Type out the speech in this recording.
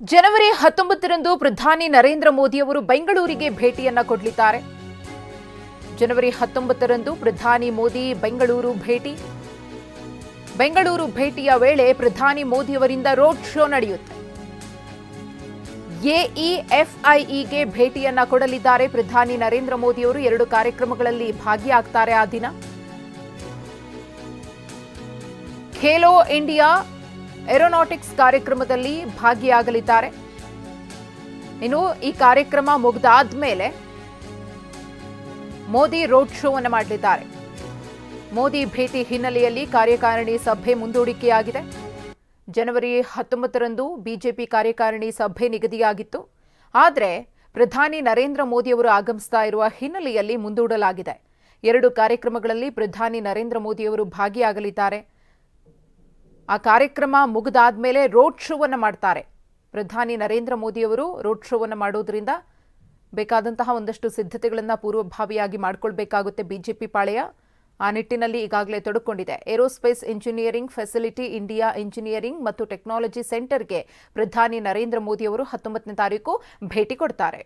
ಜನವರಿ 19ರಂದು ಪ್ರಧಾನಿ ನರೇಂದ್ರ ಮೋದಿ ಅವರು ಬೆಂಗಳೂರಿಗೆ ಭೇಟಿಯನ್ನ ಕೊಡಲಿದ್ದಾರೆ. ಜನವರಿ 19ರಂದು ಪ್ರಧಾನಿ ಮೋದಿ ಬೆಂಗಳೂರು ಭೇಟಿ. ಬೆಂಗಳೂರು ಭೇಟಿಯ ವೇಳೆ ಪ್ರಧಾನಿ ಮೋದಿ ಅವರಿಂದ ರೋಡ್ ಶೋ ನಡೆಯುತ್ತೆ. ಎಇಎಫ್ಐಇಗೆ ಭೇಟಿಯನ್ನ ಕೊಡಲಿದ್ದಾರೆ ಪ್ರಧಾನಿ ನರೇಂದ್ರ ಮೋದಿ ಅವರು. 2 ಕಾರ್ಯಕ್ರಮಗಳಲ್ಲಿ ಭಾಗಿಯಾಗ್ತಾರೆ ಆ ದಿನ. ಖೇಲೋ ಇಂಡಿಯಾ ಏರೋನಾಟಿಕ್ಸ್ ಕಾರ್ಯಕ್ರಮದಲ್ಲಿ ಭಾಗಿಯಾಗಲಿದ್ದಾರೆ. ಇನ್ನು ಈ ಕಾರ್ಯಕ್ರಮ ಮುಗಿದಾದ ಮೇಲೆ ಮೋದಿ ರೋಡ್ ಶೋ ಅನ್ನು ಮಾಡಲಿದ್ದಾರೆ. ಮೋದಿ ಭೇಟಿ ಹಿನ್ನೆಲೆಯಲ್ಲಿ ಕಾರ್ಯಕಾರಿಣಿ ಸಭೆ ಮುಂದೂಡಿಕೆಯಾಗಿದೆ. ಜನವರಿ 19ರಂದು ಬಿಜೆಪಿ ಕಾರ್ಯಕಾರಿಣಿ ಸಭೆ ನಿಗದಿಯಾಗಿತ್ತು. ಆದರೆ ಪ್ರಧಾನಿ ನರೇಂದ್ರ ಮೋದಿ ಅವರು ಆಗಮಿಸ್ತಾ ಇರುವ ಹಿನ್ನೆಲೆಯಲ್ಲಿ ಮುಂದೂಡಲಾಗಿದೆ. 2 ಕಾರ್ಯಕ್ರಮಗಳಲ್ಲಿ ಪ್ರಧಾನಿ ನರೇಂದ್ರ ಮೋದಿ ಅವರು ಭಾಗಿಯಾಗಲಿದ್ದಾರೆ. ಆ ಕಾರ್ಯಕ್ರಮ ಮುಗಿದಾದ ಮೇಲೆ ರೋಡ್ ಶೋ ಅನ್ನು ಮಾಡ್ತಾರೆ. ಪ್ರಧಾನಿ ನರೇಂದ್ರ ಮೋದಿ ಅವರು ರೋಡ್ ಶೋ ಅನ್ನು ಮಾಡೋದ್ರಿಂದ ಬೇಕಾದಂತಹ ಒಂದಷ್ಟು ಸಿದ್ಧತೆಗಳನ್ನು ಪೂರ್ವಭಾವಿಯಾಗಿ ಮಾಡಿಕೊಳ್ಬೇಕಾಗುತ್ತೆ ಬಿಜೆಪಿ ಪಾಳೆಯ. ಆ ನಿಟ್ಟಿನಲ್ಲಿ ಈಗಾಗಲೇ ತೊಡಕೊಂಡಿದೆ. Aerospace engineering facility India engineering ಮತ್ತು ಟೆಕ್ನಾಲಜಿ ಸೆಂಟರ್ಗೆ ಪ್ರಧಾನಿ ನರೇಂದ್ರ ಮೋದಿ ಅವರು 19ನೇ ತಾರೀಕು ಭೇಟಿ ಕೊಡ್ತಾರೆ.